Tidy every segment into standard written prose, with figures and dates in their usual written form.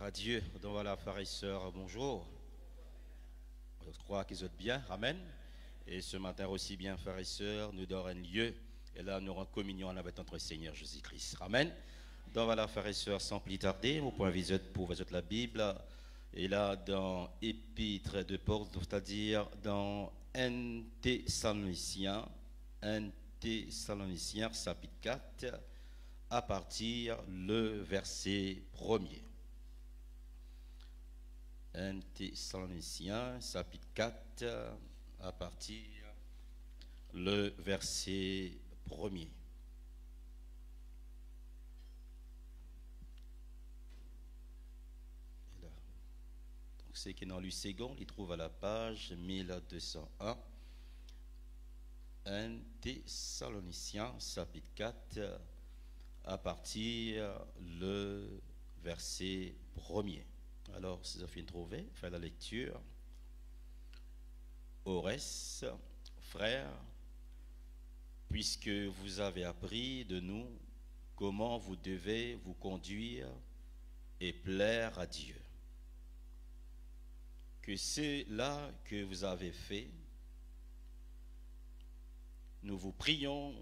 Gloire à Dieu. Donc voilà, frères et sœurs, bonjour. Je crois qu'ils êtes bien. Amen. Et ce matin aussi bien, frères et sœurs, nous donnons un lieu. Et là, nous rendons communion avec notre Seigneur Jésus-Christ. Amen. Donc voilà, frères et sœurs, sans plus tarder, au point visite pour visiter la Bible. Et là, dans Épître de Paul, c'est-à-dire dans 1 Thessaloniciens, chapitre 4, à partir le verset 1er. 1 Thessaloniciens, chapitre 4, à partir le verset 1er. Donc, c'est qui est dans le second, il trouve à la page 1201. 1 Thessaloniciens, chapitre 4, à partir le verset 1er. Alors, si vous avez trouvé, faites la lecture. Au reste, frères, puisque vous avez appris de nous comment vous devez vous conduire et plaire à Dieu, que c'est là que vous avez fait, nous vous prions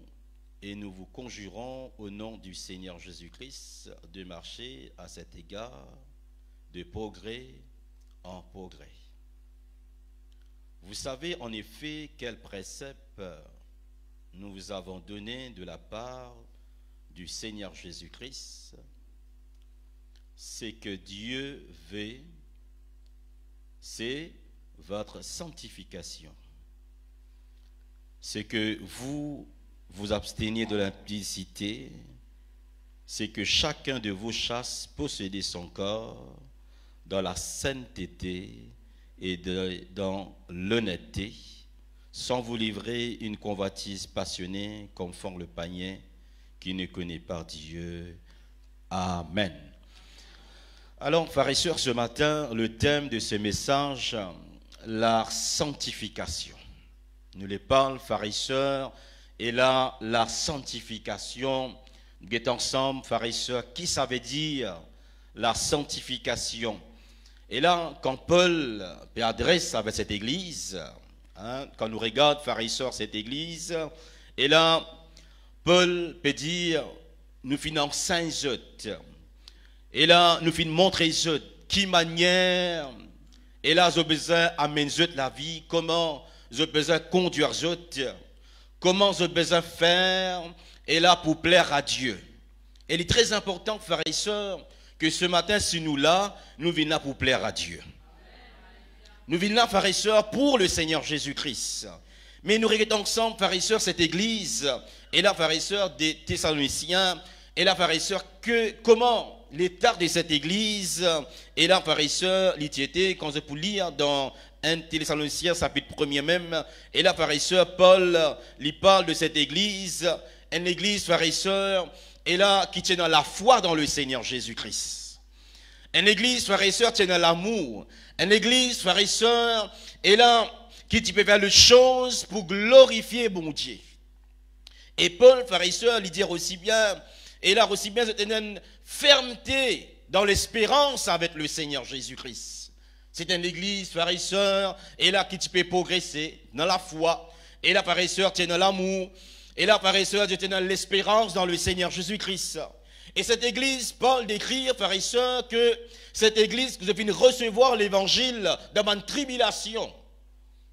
et nous vous conjurons au nom du Seigneur Jésus-Christ de marcher à cet égard de progrès en progrès. Vous savez en effet quel précepte nous vous avons donné de la part du Seigneur Jésus-Christ. C'est que Dieu veut, c'est votre sanctification. C'est que vous vous absteniez de l'impudicité, c'est que chacun de vous chasse posséder son corps dans la sainteté et dans l'honnêteté, sans vous livrer une convoitise passionnée comme font le païen qui ne connaît pas Dieu. Amen. Alors, frères et sœurs, ce matin, le thème de ce message, la sanctification. Nous les parlons, frères et sœurs, et là, la sanctification, nous sommes ensemble, frères et sœurs, qui ça veut dire la sanctification? Et là, quand Paul adresse avec cette église, quand nous regardons, frères et sœurs, cette église, et là, Paul peut dire, nous finissons saint autres. Et là, nous finissons montrer autres, qui manière, et là, j'ai besoin d'amener la vie, comment j'ai besoin de conduire autres, comment j'ai besoin de faire, et là, pour plaire à Dieu. Et il est très important, frères et sœurs, que ce matin, si nous là, nous venons là pour plaire à Dieu. Nous venons là, frères et sœurs, pour le Seigneur Jésus-Christ. Mais nous regardons ensemble, frères et sœurs, cette église, et là, frères et sœurs, des Thessaloniciens, et là, frères et sœurs, comment l'état de cette église, et là, frères et sœurs, l'itiété, quand je peux lire dans 1 Thessaloniciens, chapitre 1er même, et là, frères et sœurs, Paul, il parle de cette église, une église, frères et sœurs, et là, qui tient dans la foi dans le Seigneur Jésus-Christ. Une église, frères et sœurs, tient dans l'amour. Une église, frères et sœurs, et là, qui peut faire les choses pour glorifier bon Dieu. Et Paul, frères et sœurs, lui dire aussi bien, et là aussi bien, c'est une fermeté dans l'espérance avec le Seigneur Jésus-Christ. C'est une église, frères et sœurs, et là, qui peut progresser dans la foi. Et là, frères et sœurs, tient dans l'amour. Et là, frères et sœurs, je tiens l'espérance dans le Seigneur Jésus-Christ. Et cette église, Paul décrit, frères et sœurs, que cette église, que je viens recevoir l'évangile dans une tribulation.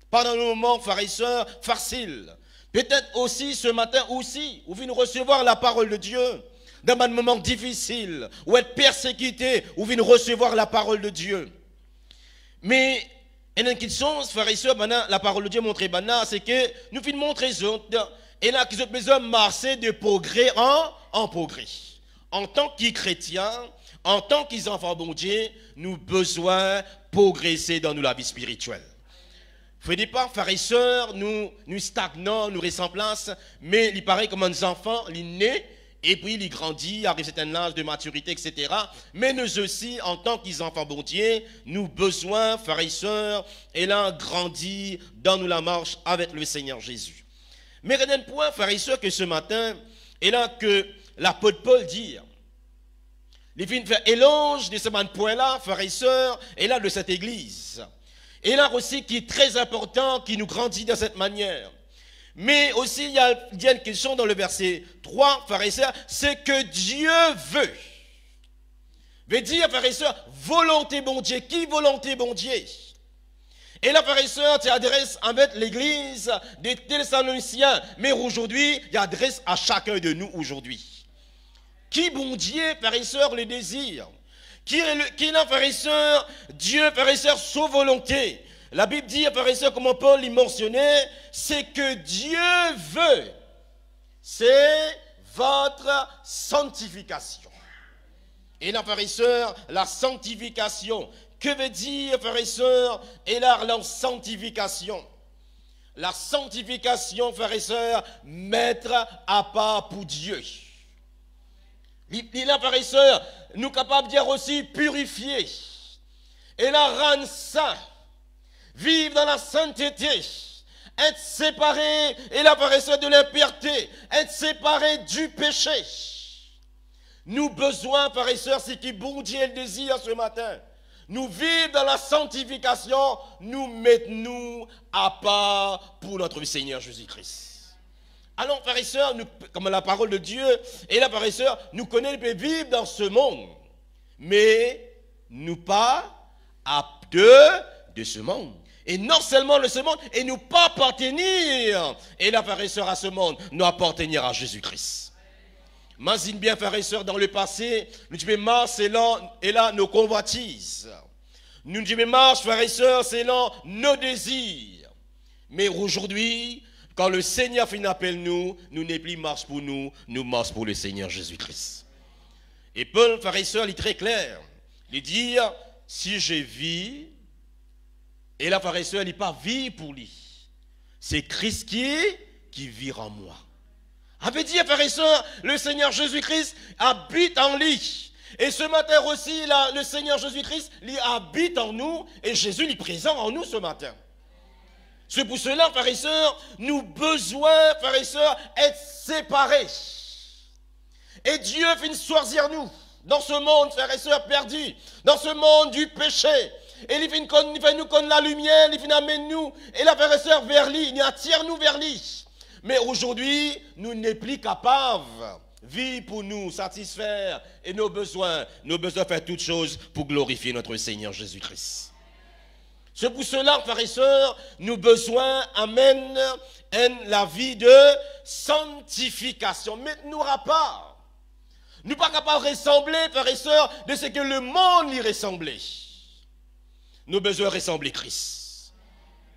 Pendant un moment, frères et sœurs, facile. Peut-être aussi, ce matin aussi, vous venez recevoir la parole de Dieu. Dans un moment difficile, ou être persécuté, vous venez recevoir la parole de Dieu. Mais, il y a une question, frères et sœurs, maintenant, la parole de Dieu montre, c'est que nous venons montrer les autres. Et là, qu'ils ont besoin de marcher de progrès en progrès. En tant que chrétiens, en tant qu'enfants bon Dieu, nous avons besoin de progresser dans la vie spirituelle. Il ne faut pas, frères et sœurs, nous stagnons, nous restons en place, mais il paraît comme un enfant, il naît, et puis il grandit, arrive à un certain âge de maturité, etc. Mais nous aussi, en tant qu'enfants bon Dieu, nous avons besoin, frères et sœurs, et là, grandir dans la marche avec le Seigneur Jésus. Mais il y a un point, frères et sœurs, que ce matin, et là que l'apôtre Paul dit, Il vient faire éloge de ce point-là, frères et sœurs, et là de cette église. Et là aussi qui est très important, qui nous grandit de cette manière. Mais aussi il y a une question dans le verset 3, frères et sœurs, c'est que Dieu veut. Veut dire, frères et sœurs, volonté bon Dieu. Qui volonté bon Dieu? Et là, frères et sœurs, tu adresses avec l'église des Thessaloniciens. Mais aujourd'hui, il adresse à chacun de nous aujourd'hui. Qui bon Dieu, frères et sœurs, le désire? Qui est là, frères et sœurs? Dieu, frères et sœurs, sa volonté. La Bible dit, frères et sœurs, comme Paul l'y mentionnait, c'est que Dieu veut. C'est votre sanctification. Et là, frères et sœurs, la sanctification. Que veut dire, frères et sœurs, et là, la sanctification? La sanctification, frères et sœurs, mettre à part pour Dieu. Il a, frères et sœurs, nous capables de dire aussi purifier. Et la rendre saint. Vivre dans la sainteté. Être séparé, et la, frères et sœurs, de l'impureté. Être séparé du péché. Nous besoin, frères et sœurs, c'est qui bon Dieu le désir ce matin. Nous vivons dans la sanctification, nous mettons à part pour notre Seigneur Jésus-Christ. Alors, frères et sœurs, comme la parole de Dieu, et là, frères et sœurs, nous connaissons vivre dans ce monde, mais nous pas aptes de ce monde. Et non seulement de ce monde, et nous pas appartenir, et là, frères et sœurs, à ce monde, nous appartenir à Jésus-Christ. Imagine bien, frères et sœurs, dans le passé, nous disons, marche, et là, nos convoitises. Nous disons, marche, frères et sœurs, c'est là, nos désirs. Mais aujourd'hui, quand le Seigneur finit appelle nous, nous n'est plus marche pour nous, nous marche pour le Seigneur Jésus-Christ. Et Paul, frères et sœurs, il est très clair. Il dit, si je vis, et là, frères et sœurs, il n'est pas vie pour lui. C'est Christ qui vit en moi. Avait dit, frères et sœurs, le Seigneur Jésus-Christ habite en lui. Et ce matin aussi, là, le Seigneur Jésus-Christ, il habite en nous, et Jésus est présent en nous ce matin. C'est pour cela, frères et sœurs, nous besoin, frères et sœurs, être séparés. Et Dieu fait choisir nous, dans ce monde, frères et sœurs, perdus, dans ce monde du péché. Et il fait nous connaître la lumière, il fait amener nous, et la frères et sœurs, vers lui, il attire nous vers lui. Mais aujourd'hui, nous n'est plus capables de vivre pour nous satisfaire et nos besoins faire toutes choses pour glorifier notre Seigneur Jésus-Christ. C'est pour cela, frères et sœurs, nous besoin amène la vie de sanctification. Mettez-nous à part. Nous ne sommes pas capables de ressembler, frères et sœurs, de ce que le monde y ressemblait. Nous besoin ressembler Christ.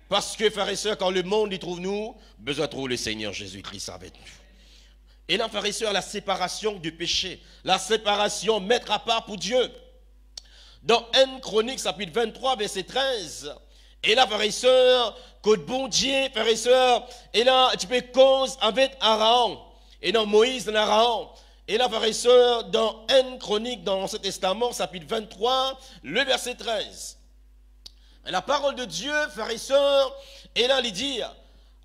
Parce que, frères et sœurs, quand le monde y trouve nous, besoin de trouver le Seigneur Jésus-Christ avec nous. Et là, frères et sœurs, la séparation du péché, la séparation, mettre à part pour Dieu. Dans 1 Chronique, chapitre 23, verset 13, et là, frères et sœurs, que bon Dieu, frères et sœurs, et là, tu peux cause avec Aaron, et dans Moïse, dans Aaron, et là, frères et sœurs, dans 1 Chronique, dans l'Ancien Testament, chapitre 23, le verset 13. La parole de Dieu, frères et sœurs, et là, il dit,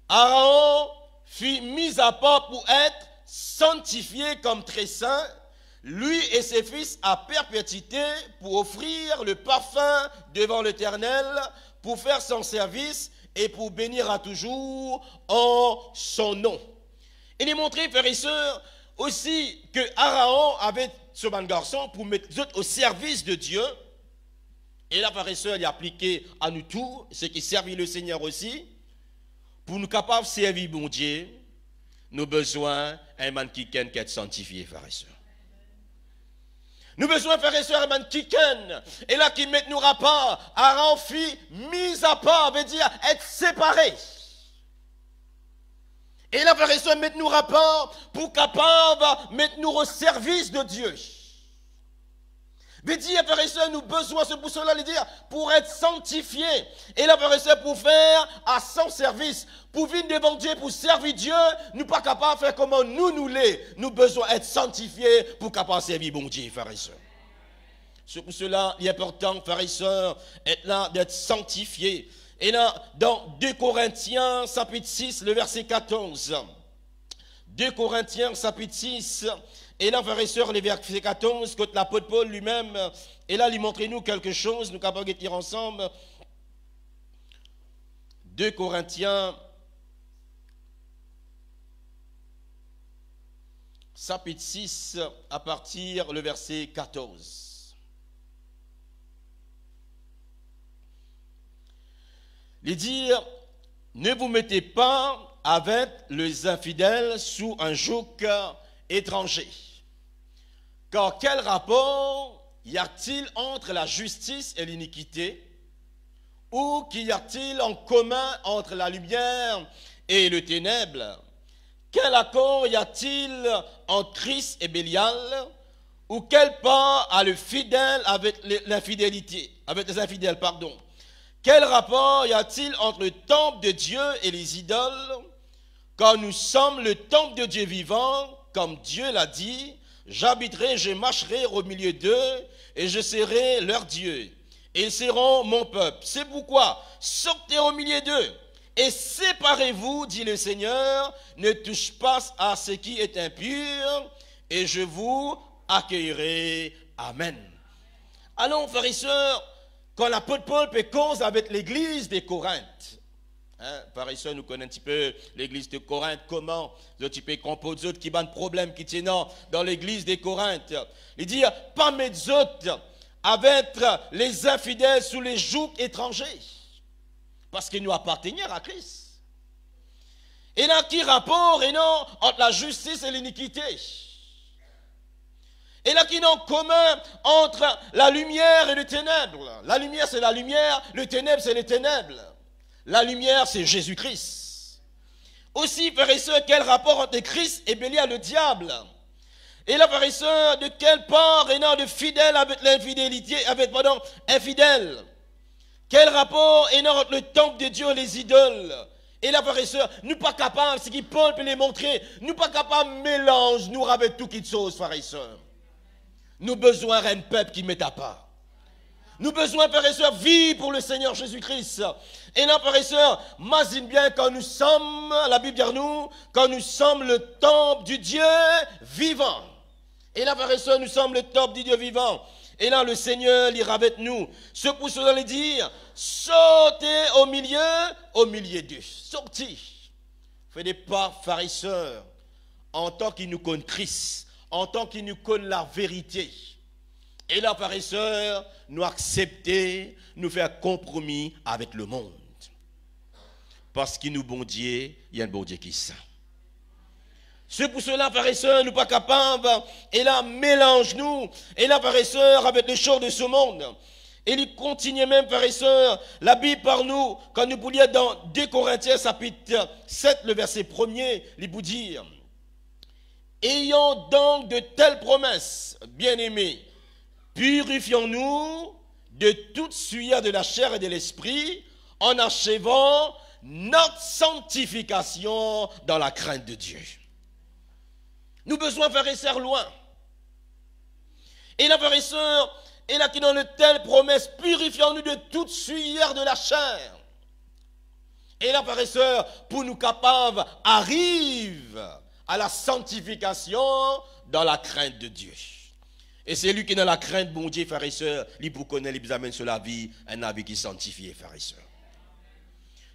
Aaron fut mis à part pour être sanctifié comme très saint, lui et ses fils à perpétuité, pour offrir le parfum devant l'Éternel, pour faire son service et pour bénir à toujours en son nom. Il est montré, frères et sœurs, aussi que Aaron avait ce bon garçon pour mettre au service de Dieu. Et là, frères et sœurs, il est appliqué à nous tous, ce qui servit le Seigneur aussi, pour nous capables de servir bon Dieu, nous besoin d'un man qui est sanctifié, frères et sœurs. Nous besoin, frères et sœurs, un man qui et là qui met nous à part, Aaron fut mis à part, veut dire être séparé. Et là, frères et sœurs, mettre nous à part pour capable mettre nous au service de Dieu. Veut dire, frères et sœurs, nous besoin, c'est pour cela, dire, pour être sanctifiés. Et là, frères et sœurs, pour faire à son service, pour venir devant Dieu, pour servir Dieu, nous pas capables de faire comment nous l'est. Nous besoin d'être sanctifiés pour capable de servir bon Dieu, frères et sœurs. C'est pour cela, il est important, frères et sœurs, être là, d'être sanctifiés. Et là, dans 2 Corinthiens, chapitre 6, le verset 14. 2 Corinthiens, chapitre 6, Et là, frères et sœurs, les versets 14, quand l'apôtre Paul lui-même, et là, il montre-nous quelque chose, nous capables de dire ensemble. 2 Corinthiens, chapitre 6, à partir le verset 14. Il dit, ne vous mettez pas avec les infidèles sous un joug étranger. Car quel rapport y a-t-il entre la justice et l'iniquité? Ou qu'y a-t-il en commun entre la lumière et le ténèbre? Quel accord y a-t-il entre Christ et Bélial? Ou quel part a le fidèle avec l'infidélité, avec les infidèles, pardon? Quel rapport y a-t-il entre le temple de Dieu et les idoles? Car nous sommes le temple de Dieu vivant, comme Dieu l'a dit, j'habiterai, je marcherai au milieu d'eux, et je serai leur Dieu, et ils seront mon peuple. C'est pourquoi, sortez au milieu d'eux, et séparez-vous, dit le Seigneur, ne touche pas à ce qui est impur, et je vous accueillerai. Amen. Alors, frères et sœurs, quand l'apôtre Paul fait cause avec l'église des Corinthes, frères et sœurs, nous connaissons un petit peu l'église de Corinthe, comment un petit peu composent d'autres qui ont un problème qui tiennent dans l'église des Corinthes. Il dit, pas mettre autres avec les infidèles sous les jougs étrangers, parce qu'ils nous appartiennent à Christ. Et là, qui rapport et non entre la justice et l'iniquité? Et là, qui n'ont commun entre la lumière et le ténèbre? La lumière, c'est la lumière, le ténèbre, c'est les ténèbres. La lumière, c'est Jésus-Christ. Aussi, frères et sœurs, quel rapport entre Christ et Bélial, le diable? Et là, frères et sœurs, de quelle part et non de fidèle avec l'infidélité, avec, pardon, infidèle? Quel rapport est entre le temple de Dieu et les idoles? Et là, frères et sœurs, nous pas capables, ce qui Paul peut les montrer, nous pas capables de mélanger, nous avec tout qui de chose, frères et sœurs. Nous besoin d'un peuple qui met à part. Nous besoin, frères et sœurs, vivre pour le Seigneur Jésus-Christ. Et là, frères et sœurs, imagine bien quand nous sommes, la Bible dit nous, quand nous sommes le temple du Dieu vivant. Et là, frères et sœurs, nous sommes le temple du Dieu vivant. Et là, le Seigneur ira avec nous. Ce pour cela, les dire, sortez au milieu d'eux. Sortez. Faites des pas, frères et sœurs, en tant qu'ils nous connaissent Christ, en tant qu'ils nous connaissent la vérité. Et là, frères et sœurs, nous accepter, nous faire compromis avec le monde. Parce qu'il nous bon Dieu, il y a un bon Dieu qui est saint. C'est pour cela, frères et sœurs, nous ne sommes pas capables, et là, mélange-nous, et là, frères et sœurs, avec les choses de ce monde. Et il continue même, frères et sœurs, la Bible par nous, quand nous poulions dans 2 Corinthiens, chapitre 7, le verset 1er, il vous dit, ayant donc de telles promesses, bien-aimés, purifions-nous de toute souillure de la chair et de l'esprit, en achevant notre sanctification dans la crainte de Dieu. Nous besoin frères et sœurs loin. Et là, frères et sœurs, et là qui dans de telles promesses, purifions-nous de toute souillure de la chair. Et là, frères et sœurs, pour nous capables, arrive à la sanctification dans la crainte de Dieu. Et c'est lui qui est dans la crainte, bon Dieu, frères et sœurs, lui pour connaître, il vous amène sur la vie, un vie qui est sanctifié, frères et sœurs.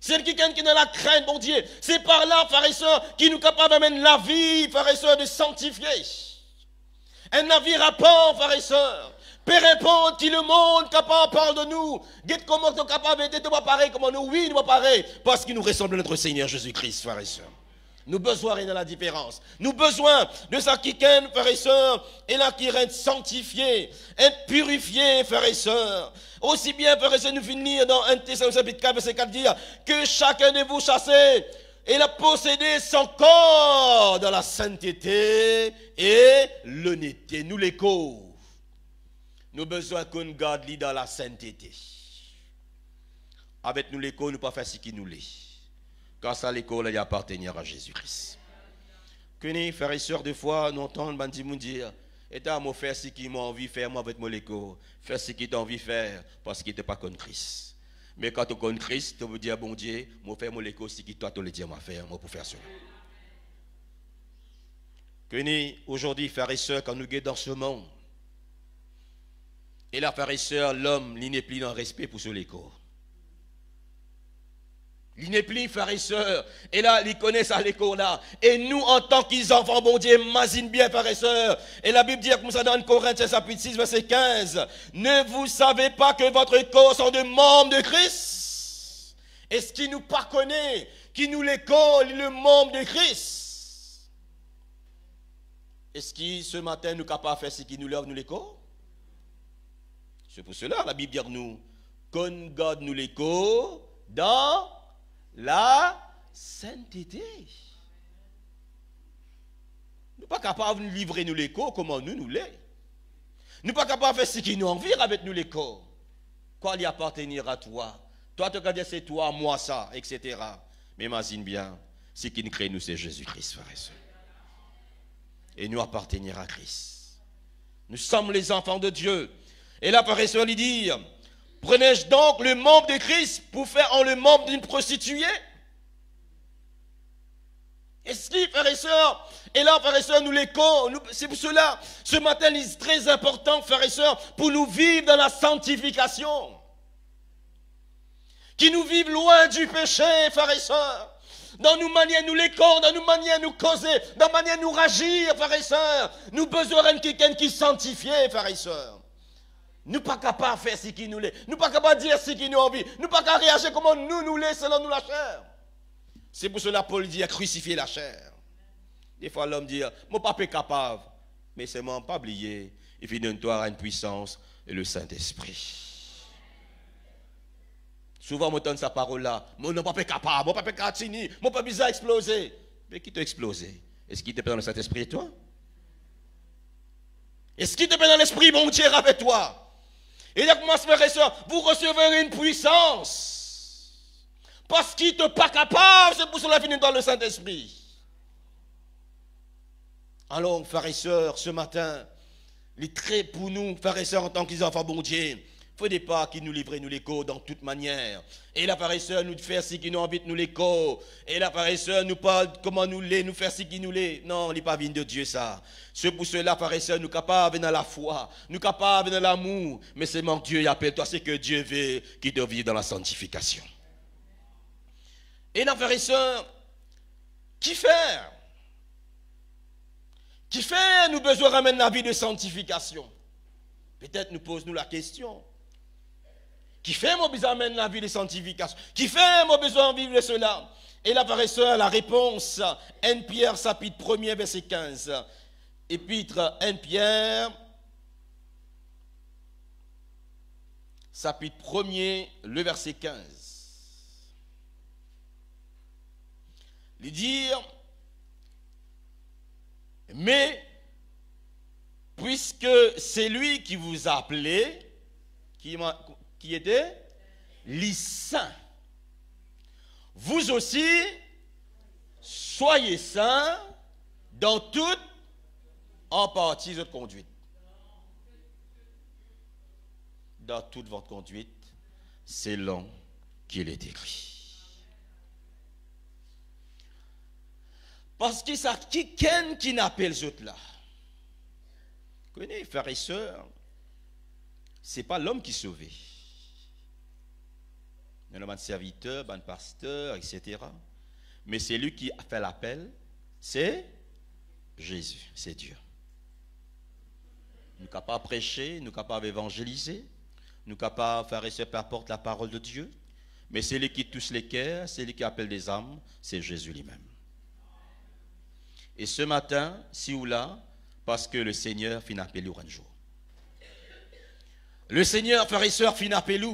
C'est quelqu'un qui est dans la crainte, bon Dieu. C'est par là, frères et sœurs, qui nous capable d'amener la vie, frères et sœurs, de sanctifier. Un navire rapport, frères et sœurs. Peu importe qui le monde capable parle de nous. Dites comment nous capable de nous pareil, comment nous, oui, nous pareil. Parce qu'il nous ressemble à notre Seigneur Jésus-Christ, frères et sœurs. Nous besoin rien de la différence. Nous besoin de ça qui ken, frères et sœurs, et là qui reste sanctifié, être purifié, frères et sœurs. Aussi bien, frères et sœurs, nous finir dans 1 Thessaloniciens chapitre 4, verset 4, dire que chacun de vous chassez et la posséder son corps dans la sainteté et l'honnêteté. Nous les couvre. Nous besoin qu'on garde lui dans la sainteté. Avec nous les couvre, nous pas faire ce qui nous l'est. Car ça, l'école, il appartient à Jésus-Christ. Que nous, frères et sœurs, des fois, nous entendons les dire, et t'as moi faire ce qu'ils m'ont envie de faire, moi avec mon l'école, faire ce qu'ils t'ont envie de faire, parce qu'ils n'étaient pas contre Christ. Mais quand tu connais Christ, tu veux dire, bon Dieu, moi faire mon l'école, ce qui toi, tu le dis, moi faire, moi pour faire cela. Aujourd'hui, frères et sœurs, quand nous guettons dans ce monde, et là, frères et sœurs, l'homme, il n'est plus dans le respect pour ce l'écho. Il n'est plus, frères et sœurs, et là, ils connaissent à l'écho là. Et nous, en tant qu'enfants, bon Dieu, imagine bien, frères et sœurs. Et la Bible dit comme ça dans 1 Corinthiens chapitre 6, verset 15. Ne vous savez pas que votre corps sont de membres de Christ? Est-ce qu'il nous pas connaît, qui nous l'écho, le membre de Christ? Est-ce qu'il, ce matin, nous capable de faire ce qui nous lève, nous l'écho? C'est pour cela, la Bible dit nous, qu'on garde nous l'écho dans la sainteté. Nous ne sommes pas capables de nous livrer nous l'écho comment nous l'est. Nous ne sommes pas capables de faire ce qui nous envie avec nous l'écho. Quoi lui appartenir à toi? Toi, tu as dit c'est toi, moi ça, etc. Mais imagine bien, ce qui nous crée nous, c'est Jésus-Christ, frère et sœur. Et nous appartenir à Christ. Nous sommes les enfants de Dieu. Et là, frère et sœur, il dit, prenais-je donc le membre de Christ pour faire en le membre d'une prostituée? Est-ce que, frères et sœurs, et là, frères et sœurs, nous l'écho, c'est pour cela, ce matin, il est très important, frères et sœurs, pour nous vivre dans la sanctification. Qui nous vivent loin du péché, frères et sœurs. Dans nos manières, nous l'écho, dans nos manières, nous causer, dans nos manières, nous réagir, frères et sœurs. Nous besoin de quelqu'un qui sanctifie, frères et sœurs. Nous ne sommes pas capables de faire ce qui nous l'est. Nous ne sommes pas capables de dire ce qui nous envie. Nous ne sommes pas capables de réagir comme nous l'est selon nous la chair. C'est pour cela que Paul dit à crucifier la chair. Des fois l'homme dit, mon papa est capable. Mais c'est mon pas oublié. Il fait donne-toi une puissance et le Saint-Esprit. Souvent on entend sa parole là. Mon papa est capable, mon papa est capable, mon papa bizarre explosé. Mais qui t'a explosé? Est-ce qu'il te plaît dans le Saint-Esprit et toi? Est-ce qu'il te plaît dans l'Esprit, mon Dieu, avec toi? Et là, comment frères et sœurs, vous recevrez une puissance. Parce qu'il n'est pas capable, c'est pour cela qu'il est dans le Saint-Esprit. Alors, frères et sœurs, ce matin, les traits pour nous, frères et sœurs, en tant qu'enfants, bon Dieu, il ne faut pas qu'il nous livre nous l'écho dans toute manière. Et là, frères et sœurs, nous faire ce qui nous invite nous l'écho. Et là, frères et sœurs, nous parle comment nous l'est, nous faire ce qui nous l'est. Non, il n'est pas venu de Dieu ça. C'est pour cela, frères et sœurs, nous capables dans la foi, nous capables dans l'amour. Mais c'est mon Dieu, il appelle toi, c'est que Dieu veut qu'il te vive dans la sanctification. Et là, frères et sœurs, qui faire? Qui fait nous besoin de ramener la vie de sanctification? Peut-être nous pose-nous la question. Qui fait mon besoin d'amener la vie de sanctification? Qui fait mon besoin de vivre de cela? Et là, frères et sœurs, la réponse, 1 Pierre, chapitre 1er, verset 15. Épître 1 Pierre, chapitre 1er, le verset 15. Il dit, mais puisque c'est lui qui vous a appelé, qui était les saints, vous aussi soyez saints dans toute en partie votre conduite. Dans toute votre conduite, c'est long qu'il est écrit. Parce que ça, qui n'appelle les autres là? Vous connaissez, frères et sœurs, ce n'est pas l'homme qui sauve. Il y a un serviteur, un pasteur, etc. Mais c'est lui qui a fait l'appel, c'est Jésus, c'est Dieu. Nous sommes capables de prêcher, nous sommes capables d'évangéliser, nous sommes capables de faire et se peu importe la parole de Dieu. Mais c'est lui qui touche les cœurs, c'est lui qui appelle des âmes, c'est Jésus lui-même. Et ce matin, si ou là, parce que le Seigneur finit appelé un jour. Le Seigneur, frères et sœurs, finit appelé.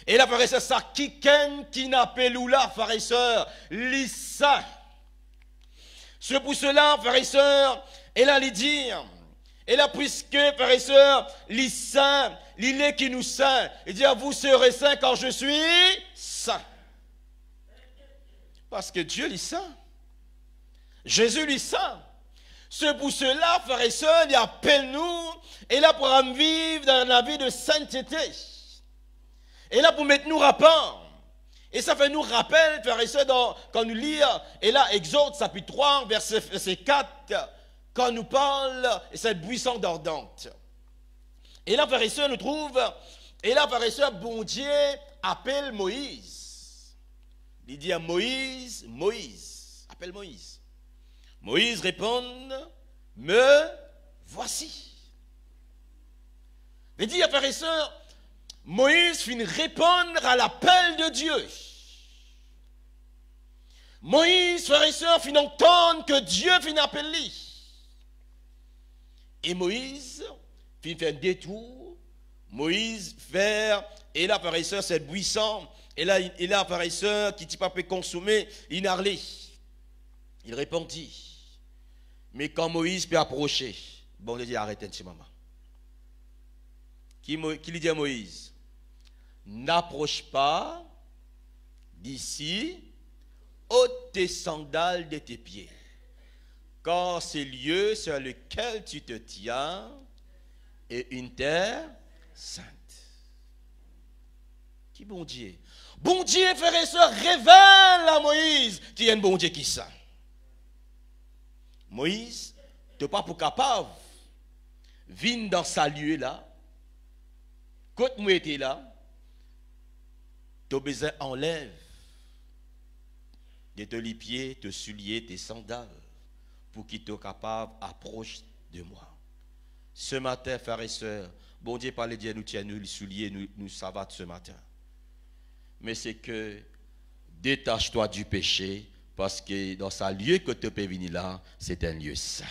Et là, frères et sœurs, ça, qui n'appelle ou là, frères et sœurs, les saints. C'est pour cela, frères et sœurs, et là, les dire, et là, puisque, frères et sœurs, les saints, il est qui nous saint, et dire, vous serez saints quand je suis saint. Parce que Dieu est saint. Jésus lui saint. C'est pour cela, frères et sœurs, il appelle nous, et là pour vivre dans la vie de sainteté. Et là pour mettre nous rapport. Et ça fait nous rappel, frères et sœurs, quand nous lisons, et là, Exode, chapitre 3, verset 4, quand nous parle de cette buisson ardente. Et là, frères et sœurs, nous trouve, et là, frères et sœurs, bon Dieu appelle Moïse. Il dit à Moïse, Moïse, appelle Moïse. Moïse répond, me voici. Il dit à frères et sœurs, Moïse finit répondre à l'appel de Dieu. Moïse, frères et sœurs, finit entendre que Dieu finit appeler. Et Moïse finit faire un détour. Moïse vers, et là, frères et sœurs, cette buisson, et là, frères et sœurs, qui t'y pas peut consommer, il n'a rien. Il répondit. Mais quand Moïse peut approcher, bon, il dit arrêtez un petit moment. Qui lui dit à Moïse? N'approche pas d'ici, ôte tes sandales de tes pieds, car ce lieu sur lequel tu te tiens est une terre sainte. Qui bon Dieu? Bon Dieu, frères et sœurs, révèle à Moïse qu'il y a un bon Dieu qui ça. Moïse, tu n'es pas pour capable, viens dans sa lieu là, quand moi était là, tu as besoin enlève de tes pieds, tes souliers, tes sandales, pour qu'il soit capable d'approcher de moi. Ce matin, frères et sœurs, bon Dieu parlait de nous tiens nous les souliers, nous savons ce matin. Mais c'est que détache-toi du péché, parce que dans ce lieu que tu peux venir là, c'est un lieu saint.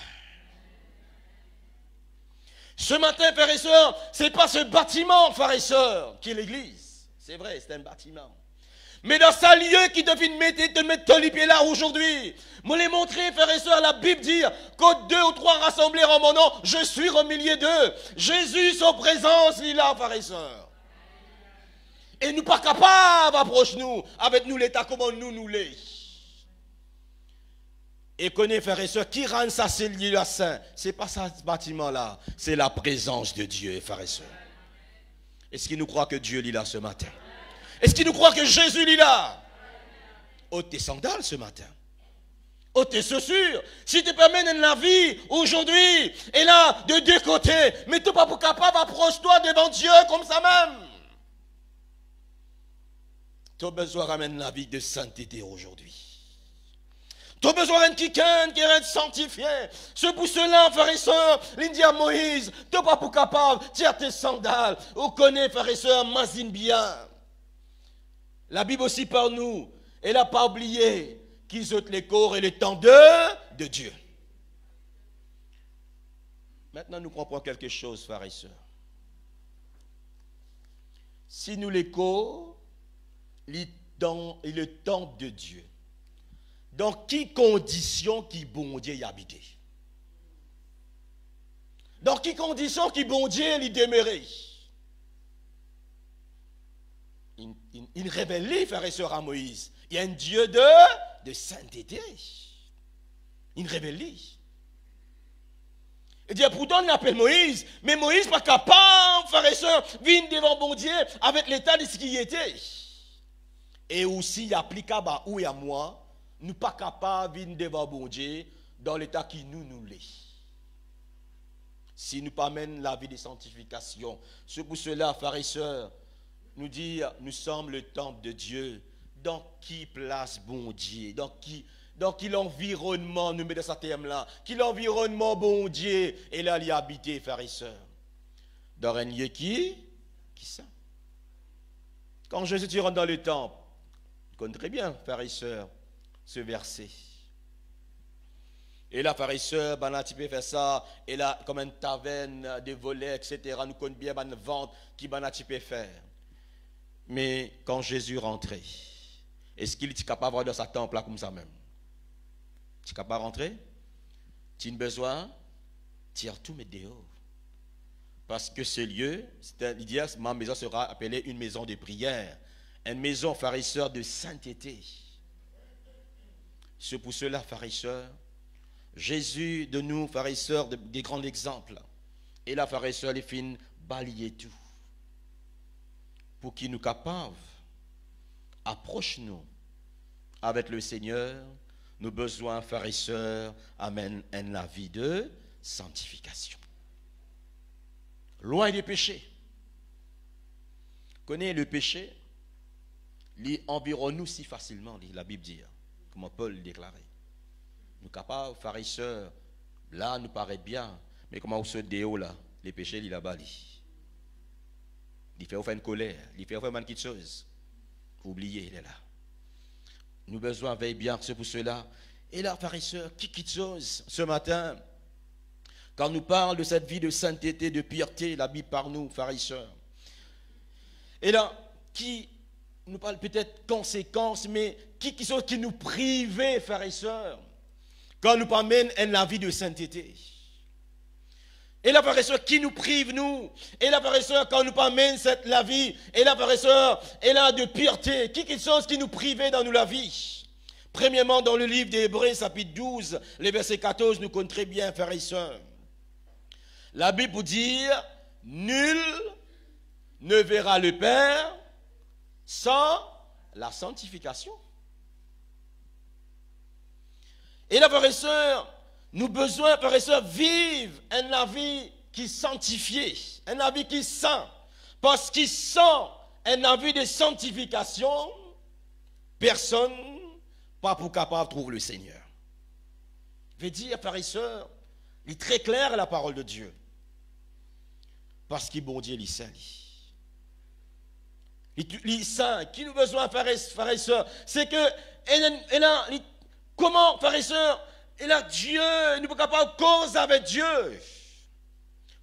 Ce matin, frères et sœurs, ce n'est pas ce bâtiment, frères et sœurs, qui est l'église. C'est vrai, c'est un bâtiment. Mais dans ce lieu qui te fait mettre ton pied là aujourd'hui, me les montrer, frères et sœurs, la Bible dit que 2 ou 3 rassemblés en mon nom, je suis au milieu d'eux. Jésus, son présence, il est là, frères et sœurs. Et nous pas capables d'approcher-nous, avec nous l'état comment nous l'est. Et connaît, frères et sœurs, qui rend ça, c'est lieu à saint. Ce n'est pas ça, ce bâtiment-là. C'est la présence de Dieu, frères et sœurs. Est-ce qu'il nous croit que Dieu est là ce matin? Est-ce qu'il nous croit que Jésus est là? Ôte tes sandales ce matin. Ôte tes chaussures. Si tu permets dans la vie, aujourd'hui, et là, de 2 côtés, mais tu n'es pas capable, approche-toi devant Dieu comme ça même. Tu as besoin de ramener la vie de sainteté aujourd'hui. Tu as besoin d'un quelqu'un qui est sanctifié. C'est pour cela, frères et sœurs, il dit à Moïse, tu n'es pas capable, tire tes sandales. Vous connaissez, frères et sœurs, mazine bien. La Bible aussi par nous, elle n'a pas oublié qu'ils ôtent les corps et le temps de Dieu. Maintenant, nous comprenons quelque chose, frères et sœurs. Si nous les corps, le temps de Dieu, dans quelles conditions qui bon Dieu y habitait? Dans quelles conditions qui bon Dieu y demeurait? Il révèle, frères et sœurs, à Moïse. Il y a un Dieu de sainteté. Il révèle. Il dit, pourtant, on appelle Moïse, mais Moïse n'est pas capable, frères et sœurs, de venir devant bon Dieu avec l'état de ce qu'il était. Et aussi, applicable à vous et à moi, nous ne sommes pas capables de venir devant bon Dieu dans l'état qui nous l'est. Si nous ne pas mener la vie de sanctification, c'est pour cela, frères et sœurs, nous dire, nous sommes le temple de Dieu. Dans qui place bon Dieu? Dans quel environnement nous mettons dans ce thème-là? Quel environnement bon Dieu est là y habiter, frères et sœurs? Dans un lieu qui ça? Quand Jésus rentre dans le temple, vous connaissez très bien, frères et sœurs, ce verset. Et là, frères et sœurs, tu peux faire ça, et là, comme une taverne, des volets, etc. Nous connaissons bien une vente qui tu peux faire. Mais quand Jésus rentrait, est-ce qu'il est capable de voir dans sa temple là comme ça même? Tu es capable de rentrer? Tu as besoin? Tire tout mais dehors. Parce que ce lieu, il dit, ma maison sera appelée une maison de prière. Une maison, frères et sœurs, de sainteté. C'est pour cela, frères et sœurs, Jésus de nous, frères et sœurs, des grands exemples. Et là, frères et sœurs, les filles balayer tout. Pour qu'il nous capable, approche-nous avec le Seigneur, nos besoins, frères et sœurs, amènent la vie de sanctification. Loin des péchés. Connaissez le péché, il environne-nous si facilement, la Bible dit, comment Paul le déclarait. Nous sommes capables, frères et sœurs, là nous paraît bien, mais comment on se déo là, les péchés, il a bali. Il fait faire une colère, il fait faire quelque chose. Oubliez, il est là. Nous avons besoin de veiller bien, c'est pour cela. Et là, frères et sœurs, qui quitte chose ce matin, quand nous parle de cette vie de sainteté, de pureté, la Bible par nous, frères et sœurs. Et là, qui nous parle peut-être conséquences, mais qui sont qui nous privait, frères et sœurs, quand nous amène la vie de sainteté. Et là, frères et sœurs, qui nous prive, nous? Et là, frères et sœurs, quand nous amène la vie, et là, frères et sœurs, et là, de pureté, qui sont qui nous privait dans nous la vie? Premièrement, dans le livre des Hébreux, chapitre 12, les versets 14, nous connaissons très bien, frères et sœurs. La Bible pour dire, nul ne verra le Père sans la sanctification. Et là, frères et sœurs, nous avons besoin, frères et sœurs, vivre une vie qui est sanctifiée, une vie qui est sainte. Parce qu'il sent une vie de sanctification, personne pas pour capable de trouver le Seigneur. Je veux dire, frères et sœurs, il est très clair la parole de Dieu. Parce qu'il bon Dieu, il est saint. Il est saint. Qui nous besoin, frères et sœurs, c'est que, comment, frères et sœurs, et là, Dieu, nous sommes capables de cause avec Dieu.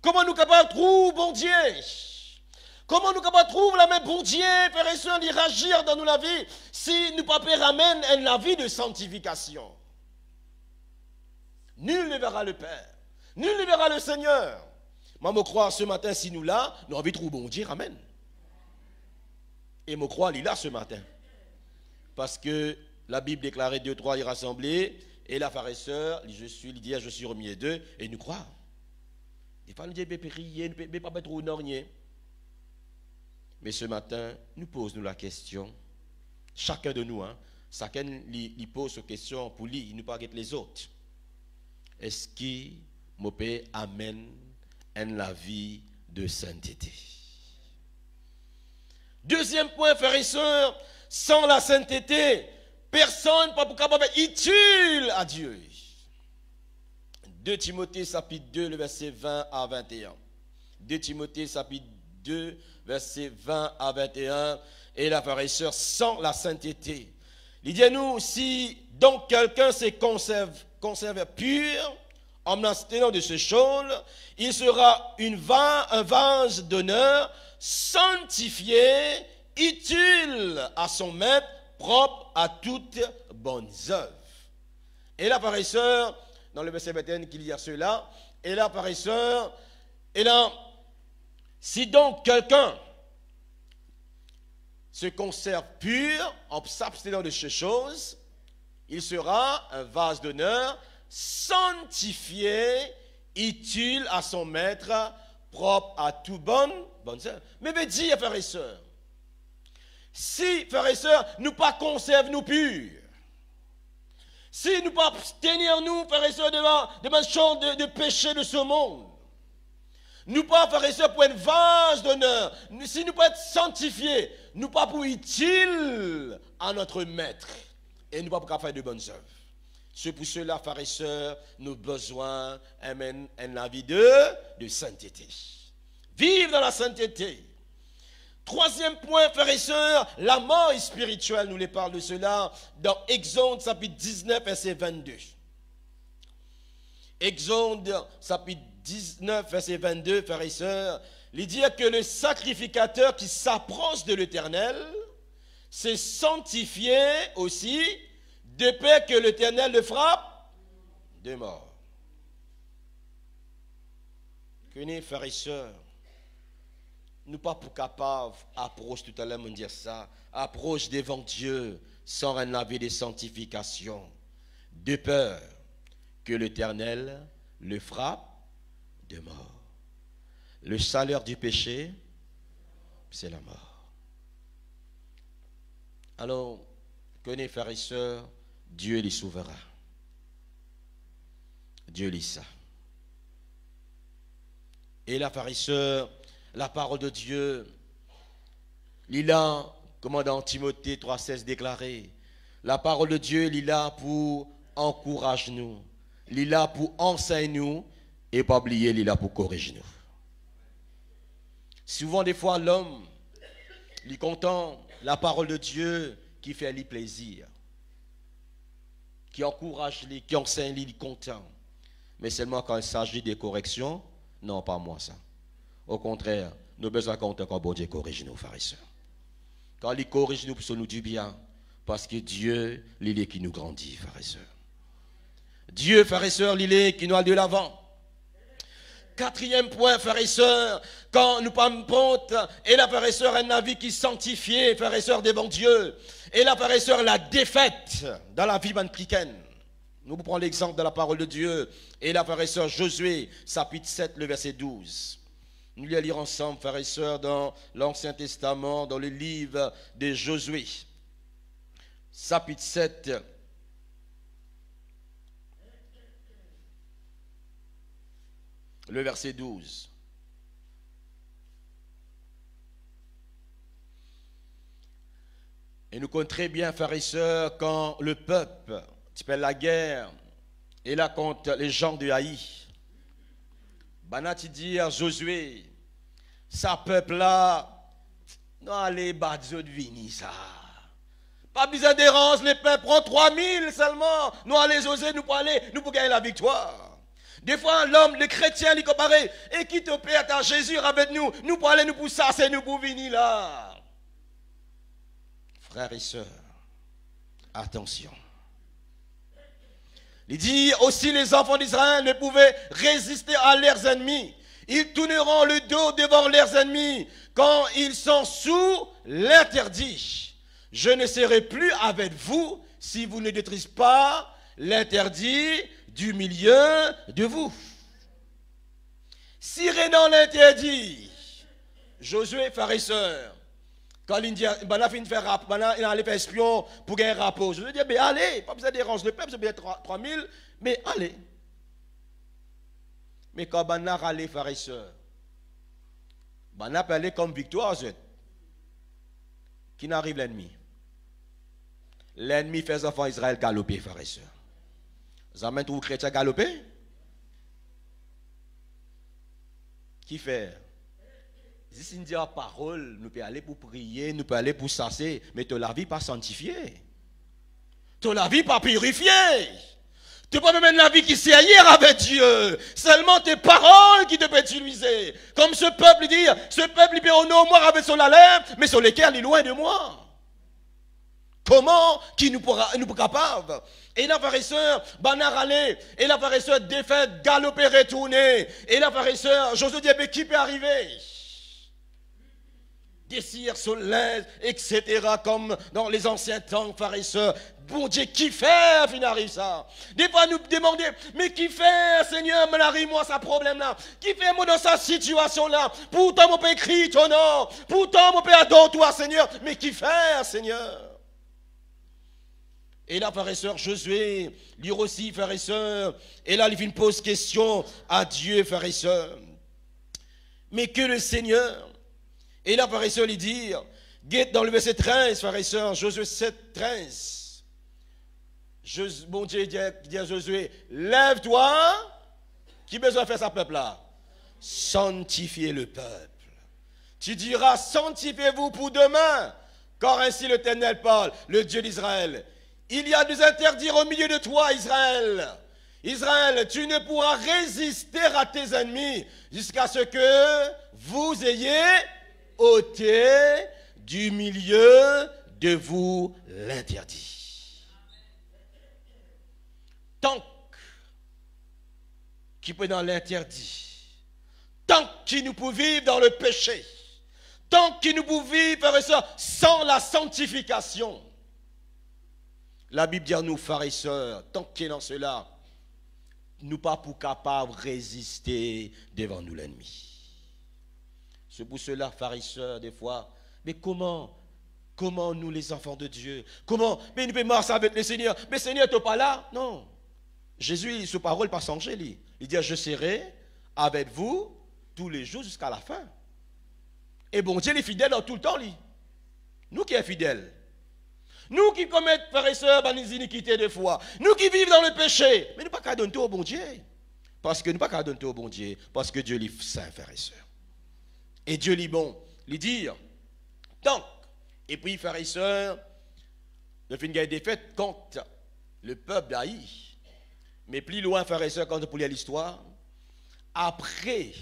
Comment nous sommes capables de trouver bon Dieu? Comment nous sommes capables de trouver la même bon Dieu, frères et sœurs, d'y agir dans nous la vie, si nous ne pas ramène la vie de sanctification? Nul ne verra le Père. Nul ne verra le Seigneur. Moi, je crois ce matin, si nous là, nous avons envie de trouver bon Dieu, amen. Et je crois, il est là ce matin. Parce que la Bible déclarait 2, 3 y rassembler. Et là, frères et sœurs, je suis remis d'eux, et nous croyons. Des fois, nous disons, prier, ne pas mettre au nord. Mais ce matin, nous posons la question, chacun de nous, chacun lui pose cette question pour lui, il ne pas guetter les autres. Est-ce qu'il m'opère amène la vie de sainteté? Deuxième point, frères et sœurs, sans la sainteté, personne n'est capable d'être utile à Dieu. 2 Timothée chapitre 2, le verset 20 à 21. 2 Timothée chapitre 2, verset 20 à 21. Et là, frères et sœurs, sans la sainteté. Il dit à nous, si donc quelqu'un se conserve pur, en abstenant de ces choses, il sera un vase d'honneur, sanctifié, utile à son maître, propre à toutes bonnes œuvres. Et là, frères et sœurs, dans le verset 21 qu'il y a cela, et là, frères et sœurs, et là, si donc quelqu'un se conserve pur en s'abstenant de ces choses, il sera un vase d'honneur, sanctifié, utile à son maître, propre à toutes bonnes œuvres. Mais veut dire, frères et sœurs, si, frères et sœurs, nous pas conservons nous purs, si nous pas tenir nous, frères et sœurs, devant champ de péché de ce monde, nous pas, frères et sœurs, pour un vase d'honneur, si nous pas être sanctifiés, nous pas pour utile à notre maître, et nous pas pour faire de bonnes œuvres. C'est pour cela, frères et sœurs, nos besoins amènent la vie de sainteté. Vivre dans la sainteté. Troisième point, frères et sœurs, la mort spirituelle, nous les parle de cela dans Exode chapitre 19, verset 22. Exode chapitre 19, verset 22, frères et sœurs, il dit que le sacrificateur qui s'approche de l'Éternel s'est sanctifié aussi, de peur que l'Éternel le frappe de mort. Connaissez, frères et sœurs, nous pas pour capables, approche tout à l'heure, on dire ça, approche devant Dieu sans un avis de sanctification, de peur que l'Éternel le frappe de mort. Le salaire du péché, c'est la mort. Alors, connaissez, frères et sœurs, Dieu est souverain. Dieu lit ça. Et la pharisseur, la parole de Dieu, il a, comme dans Timothée 3,16 déclaré, la parole de Dieu, il est là pour encourager nous, il est là pour enseigner nous, et pas oublier, il est là pour corriger nous. Souvent, des fois, l'homme, il est content, la parole de Dieu qui fait lui plaisir, qui encourage lui, qui enseigne lui, il est content. Mais seulement quand il s'agit des corrections, non, pas moi ça. Au contraire, nous avons besoin quand bon Dieu corrige nos pharisiens. Quand il corrige nous, pour nous du bien, parce que Dieu, il est qui nous grandit, pharisiens. Dieu, pharisiens, il est qui nous a de l'avant. Quatrième point, frères et sœurs, quand nous parlons ponte, et la frère et sœur un avis qui sanctifié, frères et sœurs devant Dieu, et la frère et sœur la défaite dans la vie chrétienne. Nous prenons l'exemple de la parole de Dieu, et la frère et sœur Josué, chapitre 7, le verset 12. Nous allons lire ensemble, frères et sœurs, dans l'Ancien Testament, dans le livre de Josué, chapitre 7, le verset 12. Et nous connaissons très bien, frères et sœurs, quand le peuple, tu fais la guerre, et là contre les gens de Haï, Banati dit à Josué, ça peuple là, non allez battre de vini ça. Pas besoin d'errance, les peuples prend 3000 seulement. Nous allons Josué, nous pour aller, nous pour gagner la victoire. Des fois, l'homme, le chrétien, il compare, et qui te paie à Jésus avec nous, nous pour aller, nous pour ça, c'est nous pour venir là. Frères et sœurs, attention. Il dit aussi les enfants d'Israël ne pouvaient résister à leurs ennemis. Ils tourneront le dos devant leurs ennemis quand ils sont sous l'interdit. Je ne serai plus avec vous si vous ne détruisez pas l'interdit du milieu de vous. Sirez dans l'interdit. Josué, frères et sœurs, quand il dit, il allait faire espion pour gagner un rapport. Je lui dis, mais allez, pas besoin de déranger le peuple, c'est bien 3000, mais allez. Mais quand on a allé, frères et sœurs, on a parlé comme victoire, qui n'arrive l'ennemi. L'ennemi fait les enfants d'Israël galoper, frères et sœurs. Vous avez trouvé chrétien galoper? Qui fait? Si nous disons parole, nous pouvons aller pour prier, nous pouvons aller pour chasser, mais tu la vie pas sanctifiée. Tu la vie pas purifiée. Tu peux même la vie qui s'est hier avec Dieu. Seulement tes paroles qui te peuvent utiliser. Comme ce peuple dit, ce peuple il peut honorer avec son lèvre, mais sur lesquels il est loin de moi. Comment qui nous pourra capable? Et la frère et sœur, banar aller, et la frère et sœur défaite, galoper, retourner. Et la frère et sœur, Josué dit, mais qui peut arriver? Désir, soleil, etc. Comme dans les anciens temps, frères et sœurs. Bon Dieu, qui fait, fin arrive ça? Des fois, nous demandons, mais qui fait, Seigneur, me arrive moi, ça problème-là? Qui fait, moi, dans sa situation-là? Pourtant, mon Père crie ton nom. Pourtant, mon Père adore toi, Seigneur. Mais qui fait, Seigneur? Et là, frères et sœurs, Josué, lire aussi, frères et sœurs. Et là, il pose question à Dieu, frères et sœurs. Mais que le Seigneur. Et là, frères et sœurs, il dit, guette dans le verset 13, frères et sœurs, Josué 7, 13. Bon Dieu dit à Josué, lève-toi. Qui besoin de faire sa peuple là? Sanctifiez le peuple. Tu diras, sanctifiez-vous pour demain. Car ainsi l'Éternel parle, le Dieu d'Israël. Il y a des interdits au milieu de toi, Israël. Israël, tu ne pourras résister à tes ennemis jusqu'à ce que vous ayez ôté du milieu de vous l'interdit. Tant qu'il peut dans l'interdit, tant qu'il nous peut vivre dans le péché, tant qu'il nous peut vivre, frères et sœurs, sans la sanctification, la Bible dit à nous, frères et sœurs, tant qu'il est dans cela, nous pas pour capables de résister devant nous l'ennemi. C'est pour cela, frères et sœurs, des fois, mais comment Comment nous, les enfants de Dieu, comment, mais nous pouvons marcher avec le Seigneur, mais Seigneur, tu n'es pas là? Non. Jésus, sous parole, pas changé, il dit, je serai avec vous tous les jours jusqu'à la fin. Et bon Dieu, il est fidèle en tout le temps, lui. Nous qui sommes fidèles. Nous qui commettons, frères et sœurs, des iniquités de foi. Nous qui vivons dans le péché. Mais nous ne pouvons pas donner tout au bon Dieu. Parce que nous ne pouvons pas donner tout au bon Dieu. Parce que Dieu est saint, frères et sœurs. Et Dieu est bon. Il dit, donc, et puis, frères et sœurs, le fin de des fêtes contre le peuple d'Haï. Mais plus loin, frères et sœurs, quand vous lire l'histoire, après,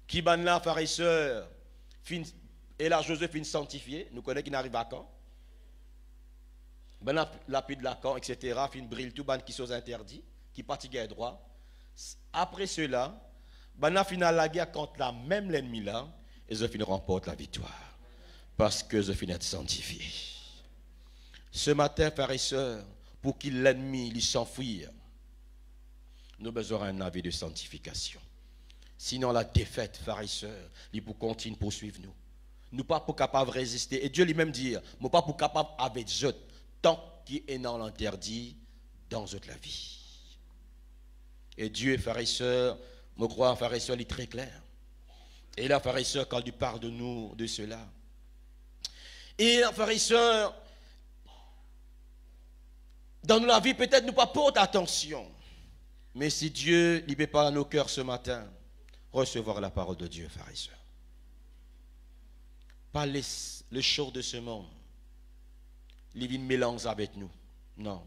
qui ban là, frères et sœurs, et là, Joseph fin sanctifié, nous connaissons qu'il n'arrive à quand. Ben la de Lacan, etc., fin brille tout, ban qui sont interdits, qui fatiguent droit. Après cela, ben la finale la guerre contre la même l'ennemi là, et je fin remporte la victoire. Parce que je finis d'être sanctifié. Ce matin, frères et sœurs, pour qu'il l'ennemi lui s'enfuit, nous besoin d'un avis de sanctification. Sinon, la défaite, frères et sœurs, il pour continuer à poursuivre nous. Nous pas pour capables de résister. Et Dieu lui-même dit, nous pas pour capables avec eux, tant qu'il est dans l'interdit dans la vie. Et Dieu, frères et sœurs, je crois, frères et sœurs, il est très clair. Et là, frères et sœurs, quand il parle de nous, de cela, et frères et sœurs, dans la vie, peut-être nous pas porter attention. Mais si Dieu ne prépare à nos cœurs ce matin, recevoir la parole de Dieu, frères et sœurs. Pas le chaud de ce monde. Les vignes mélangent avec nous. Non.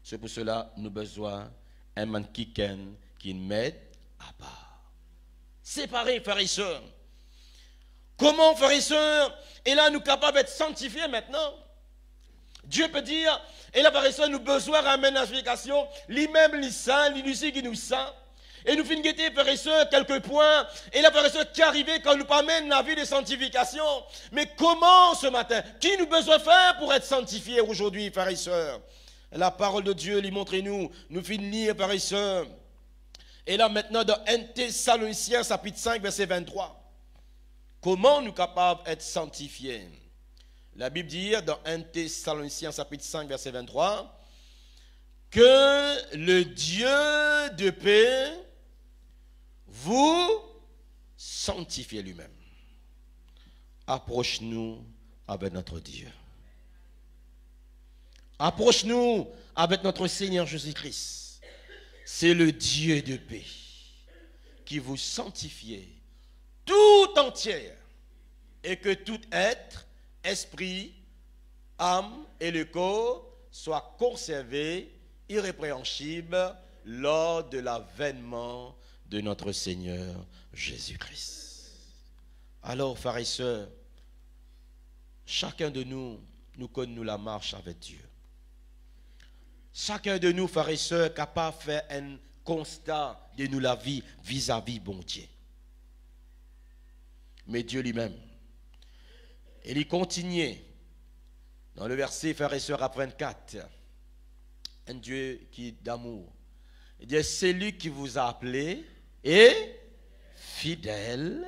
C'est pour cela que nous avons besoin d'un man qui m'aide à part. Séparés, frères et sœurs. Comment, frères et sœurs, et là, nous sommes capables d'être sanctifiés maintenant? Dieu peut dire, et là, frères et sœurs, nous avons besoin d'un ménagification, lui-même, lui saint, lui aussi qui nous saint. Et nous finissons guetter, frères et sœurs, quelques points. Et là, frères et sœurs, qui arrivait quand nous amène la vie de sanctification. Mais comment ce matin? Qui nous besoin faire pour être sanctifiés aujourd'hui, frères et sœurs? La parole de Dieu, lui montrez-nous. Nous finissons lire, frères et sœurs. Et là, maintenant, dans 1 Thessaloniciens, chapitre 5, verset 23. Comment nous capables d'être sanctifiés? La Bible dit dans 1 Thessaloniciens chapitre 5 verset 23 que le Dieu de paix vous sanctifie lui-même. Approche-nous avec notre Dieu. Approche-nous avec notre Seigneur Jésus-Christ. C'est le Dieu de paix qui vous sanctifie tout entière et que tout être, esprit, âme et le corps soient conservés irrépréhensibles lors de l'avènement de notre Seigneur Jésus-Christ. Alors, frères et sœurs, chacun de nous, nous connaissons la marche avec Dieu. Chacun de nous, frères et sœurs, capable de faire un constat de nous la vie vis-à-vis bon Dieu. Mais Dieu lui-même, il continue dans le verset, frères et sœurs, après 24, un Dieu qui est d'amour. Il dit, c'est lui qui vous a appelé et fidèle,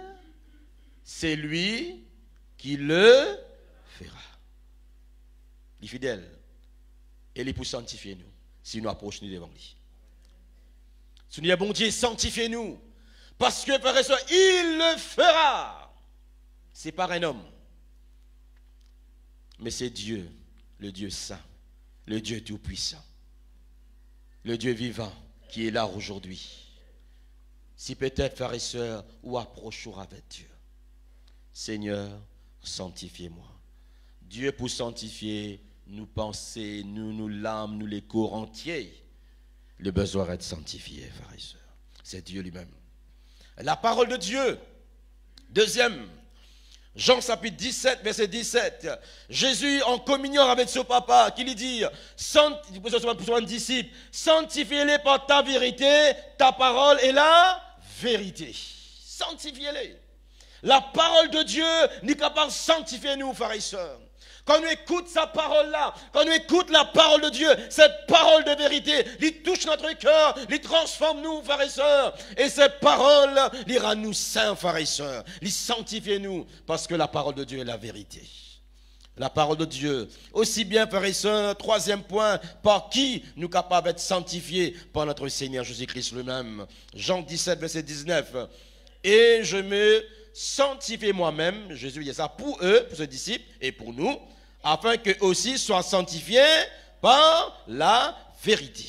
c'est lui qui le fera. Il est fidèle et il est pour sanctifier nous, si nous approchons devant lui. Si nous disons, bon Dieu, sanctifiez-nous, parce que, frères et sœurs, il le fera. C'est pas un homme, mais c'est Dieu, le Dieu saint, le Dieu tout-puissant, le Dieu vivant qui est là aujourd'hui. Si peut-être, frères et sœurs, ou approchons avec Dieu, Seigneur, sanctifiez-moi. Dieu pour sanctifier nous pensées, nous l'âme, nous les corps entiers, le besoin d'être sanctifié, frères et sœurs. C'est Dieu lui-même. La parole de Dieu, deuxième, Jean chapitre 17, verset 17. Jésus en communion avec son papa, qui lui dit, pour son disciple, sanctifiez-les par ta vérité, ta parole est la vérité. Sanctifiez-les. La parole de Dieu n'est capable de sanctifier nous, frères et sœurs. Quand nous écoutons sa parole-là, quand nous écoutons la parole de Dieu, cette parole de vérité, il touche notre cœur, il transforme nous, frères et sœurs. Et cette parole, il rend nous saints, frères et sœurs. Il sanctifie nous, parce que la parole de Dieu est la vérité. La parole de Dieu. Aussi bien, frères et sœurs, troisième point, par qui nous sommes capables d'être sanctifiés par notre Seigneur Jésus-Christ lui-même. Jean 17, verset 19. Et je me sanctifie moi-même, Jésus dit ça, pour eux, pour ses disciples et pour nous, afin qu'eux aussi soient sanctifiés par la vérité.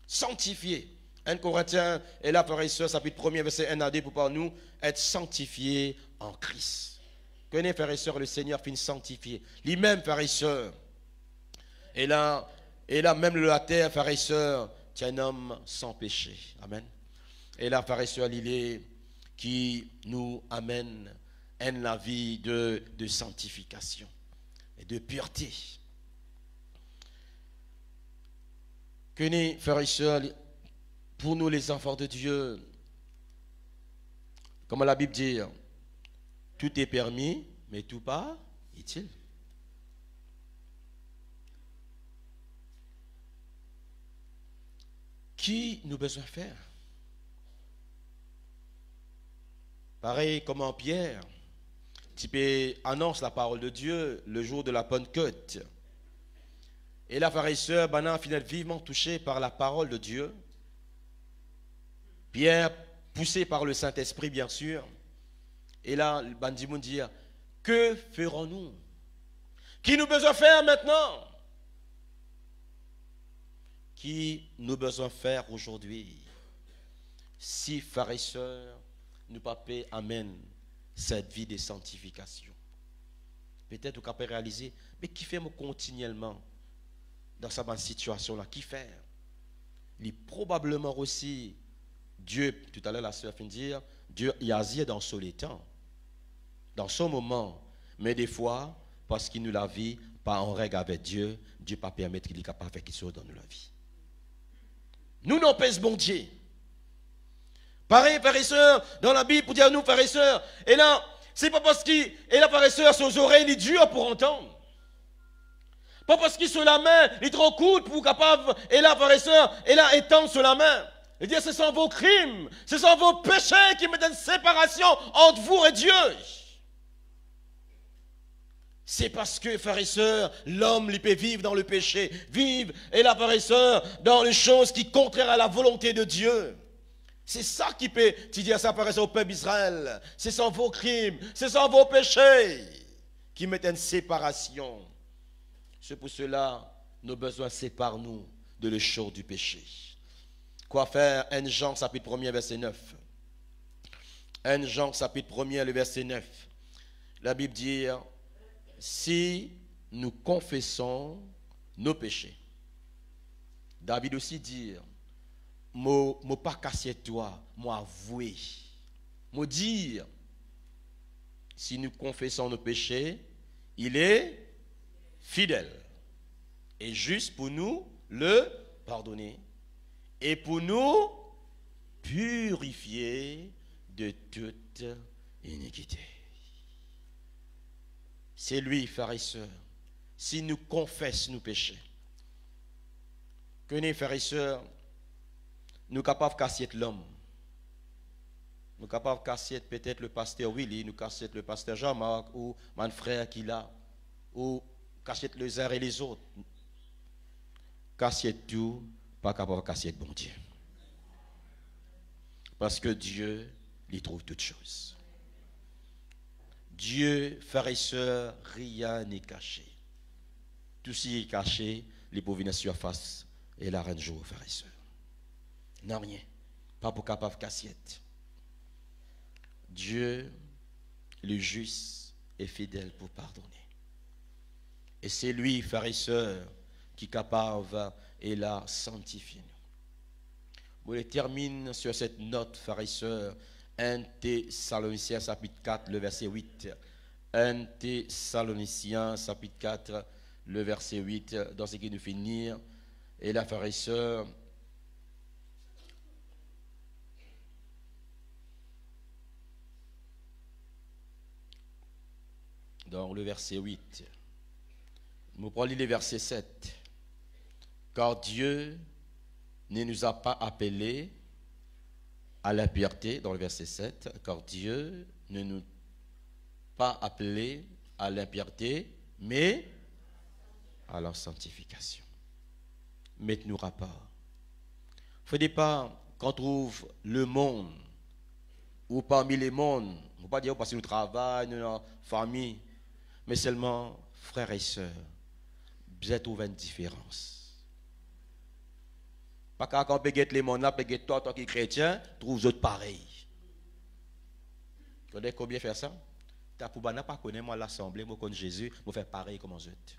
Sanctifiés. 1 Corinthiens, et là, frères et sœurs, chapitre 1er, verset 1 à 2, pour nous être sanctifiés en Christ. Connaissez, frères et sœurs, le Seigneur finit sanctifié. Lui-même, frères et sœurs. Et là, même la terre, frères et sœurs, c'est un homme sans péché. Amen. Et là, frères et sœurs, il est qui nous amène à la vie de sanctification et de pureté. Connaissez, frères et sœurs, pour nous les enfants de Dieu, comme la Bible dit, tout est permis, mais tout pas utile. Qui nous besoin faire? Pareil comme en Pierre, tu annonce la parole de Dieu le jour de la Pentecôte. Et là, frères et sœurs, Banan finit vivement touché par la parole de Dieu. Pierre, poussé par le Saint-Esprit, bien sûr. Et là, le Bandimoun dit, que ferons-nous? Qui nous besoin faire maintenant? Qui nous besoin faire aujourd'hui? Si, frères et sœurs, nous papés amènent cette vie de sanctification. Peut-être vous pouvez réaliser, mais qui fait continuellement dans cette situation-là? Qui fait? Il est probablement aussi, Dieu, tout à l'heure la sœur vient de dire, Dieu y agit dans ce temps, dans ce moment. Mais des fois, parce qu'il nous la vit, pas en règle avec Dieu, Dieu ne peut pas permettre qu'il est capable de faire quelque chose dans la vie. Nous n'en pèse bon Dieu. Pareil, frères et sœurs, dans la Bible, pour dire nous, frères et sœurs, et là, c'est pas parce qu'il, et là, frères et sœurs, ses oreilles, il est dur pour entendre. Pas parce qu'il sur la main, il est trop court pour capable, et là, frères et sœurs, et là, étendre sur la main. Et dire, ce sont vos crimes, ce sont vos péchés qui mettent une séparation entre vous et Dieu. C'est parce que, frères et sœurs, l'homme, il peut vivre dans le péché, vivre, et là, frères et sœurs, dans les choses qui sont contraires à la volonté de Dieu. C'est ça qui peut, tu dis à ça, frères et sœurs, au peuple d'Israël. Ce sont vos crimes, ce sont vos péchés qui mettent une séparation. C'est pour cela, nos besoins séparent nous de le chaud du péché. Quoi faire? 1 Jean, chapitre 1er, verset 9. 1 Jean, chapitre 1er, le verset 9. La Bible dit, si nous confessons nos péchés. David aussi dit, moi pas casser toi, moi avouer. Moi dire, si nous confessons nos péchés, il est fidèle et juste pour nous le pardonner et pour nous purifier de toute iniquité. C'est lui, frères et sœurs, si nous confessons nos péchés. Connaissez, frères et sœurs, nous sommes capables de casser l'homme. Nous sommes capables de casser peut-être le pasteur Willy, nous casser le pasteur Jean-Marc, ou mon frère qui l'a, ou casser les uns et les autres. Casser tout, pas capable de casser bon Dieu. Parce que Dieu, il trouve toutes choses. Dieu, frères et sœurs, rien n'est caché. Tout ce qui est caché, les pauvres venir sur la face et la reine joue, frères et sœurs. Non, rien. Pas pour capable de casser. Dieu, le juste, est fidèle pour pardonner. Et c'est lui, frères et sœurs, qui est capable et la sanctifier. Je termine sur cette note, frères et sœurs, 1 Thessaloniciens, chapitre 4, le verset 8. 1 Thessaloniciens, chapitre 4, le verset 8, dans ce qui nous finit. Et là, frères et sœurs, dans le verset 8, nous prenons le verset 7. Car Dieu ne nous a pas appelés à l'impureté, dans le verset 7, car Dieu ne nous a pas appelés à l'impureté, mais à la sanctification. Mettez-nous rapport. Il ne faut pas qu'on trouve le monde, ou parmi les mondes, il ne faut pas dire parce que nous travaillons, nous famille, mais seulement frères et sœurs, vous êtes trouvé une différence. Pas quand on peut guetter les mondes là, peut guetter toi qui es chrétien, trouve autres pareils. Vous connaissez combien faire ça? T'as pour pas connaître moi l'assemblée, moi connais Jésus, moi faire pareil comme les autres.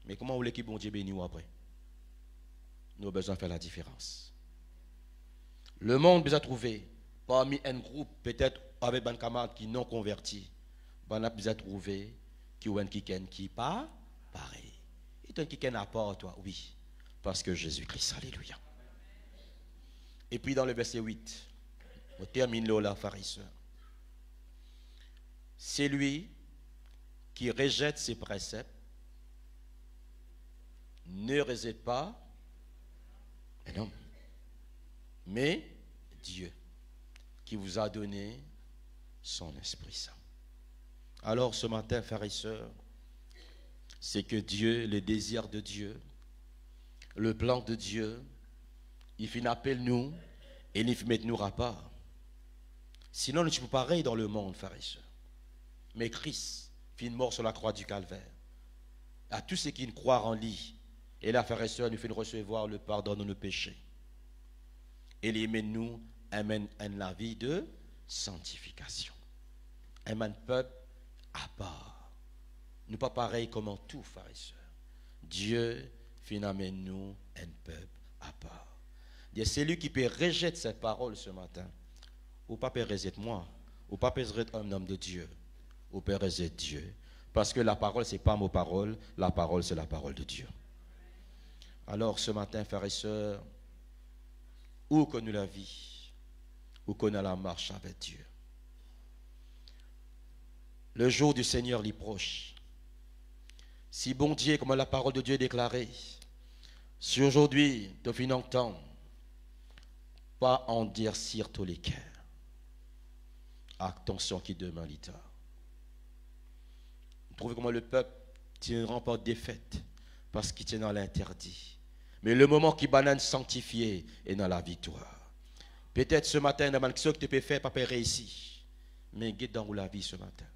Mais comment vous voulez que bon Dieu bénisse après? Nous avons besoin de faire la différence. Le monde besoin de trouver parmi un groupe, peut-être avec des camarades qui non convertis, on a besoin de trouver qui pas pareil. Et toi qui n'a pas toi, oui, parce que Jésus-Christ, alléluia. Et puis dans le verset 8, on termine là, pharisien. C'est lui qui rejette ses préceptes, ne rejette pas un homme, mais Dieu qui vous a donné son Esprit Saint. Alors ce matin, frères et sœurs, c'est que Dieu, le désir de Dieu, le plan de Dieu, il fait appel nous et il fait mettre nous à part. Sinon, nous sommes pareils dans le monde, frères et sœurs. Mais Christ fit mort sur la croix du Calvaire. À tous ceux qui ne croient en lui, et là, frères et sœurs, nous fait recevoir le pardon de nos péchés. Et il nous amène la vie de sanctification. Un peuple à part. Nous pas pareil comme en tout, frères et sœurs. Dieu finalement nous un peuple à part. C'est lui qui peut rejeter cette parole ce matin. Ou pas peut rejeter moi. Ou pas peut rejeter un homme de Dieu. Ou peut rejeter Dieu. Parce que la parole, ce n'est pas mon parole. La parole, c'est la parole de Dieu. Alors ce matin, frères et sœurs, où qu'on nous la vie, où qu'on a la marche avec Dieu. Le jour du Seigneur est proche. Si bon Dieu, comme la parole de Dieu est déclarée, si aujourd'hui, tu finis entendre, pas endurcir tous les cœurs. Attention qui demain l'état. Vous trouvez comment le peuple ne remporte défaite parce qu'il tient dans l'interdit. Mais le moment qui banane sanctifié est dans la victoire. Peut-être ce matin, dans ce que tu peux faire, pas réussir. Mais guide dans la vie ce matin.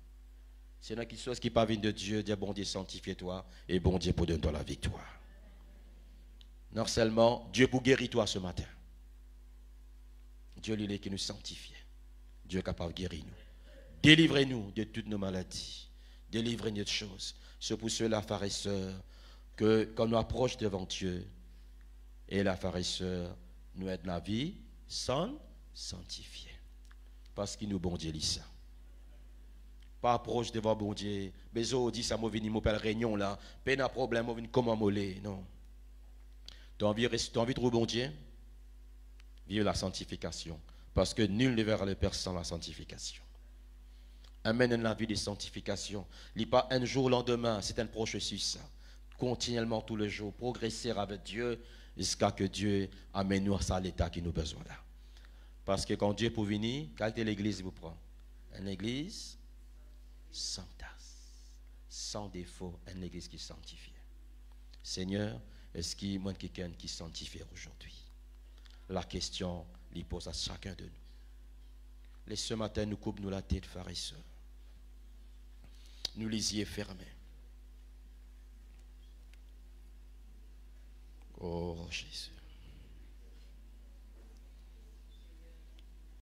C'est dans quelque chose qui pas de Dieu, dire bon Dieu sanctifie-toi et bon Dieu pour donner toi la victoire. Non seulement Dieu pour guérir toi ce matin. Dieu lui est qui nous sanctifie. Dieu est capable de guérir nous. Délivrez-nous de toutes nos maladies. Délivrez-nous de choses. C'est pour cela, frères et sœurs, que quand nous approchons devant Dieu, et la frères et sœurs, nous aide la vie sans sanctifier. Parce qu'il nous bon Dieu lit ça. Pas approche devant bon Dieu. Bezo dit ça, moi vini mon père réunion là. Pas de problème, moi vini comment moller. Non. Tu as envie de trouver bon Dieu? Vive la sanctification. Parce que nul ne verra le Père sans la sanctification. Amène la vie de sanctification. Lis pas un jour, lendemain, c'est un processus. Continuellement, tous les jours, progresser avec Dieu jusqu'à que Dieu amène nous à l'état qui nous a besoin là. Parce que quand Dieu pour venir, quelle est l'église vous prend? Une église sans tasse, sans défaut, une église qui est sanctifiée. Seigneur, est-ce qu'il y a quelqu'un qui est sanctifié aujourd'hui? La question lui pose à chacun de nous. Et ce matin, nous coupons la tête, frères et sœurs. Nous les yeux fermés. Oh Jésus.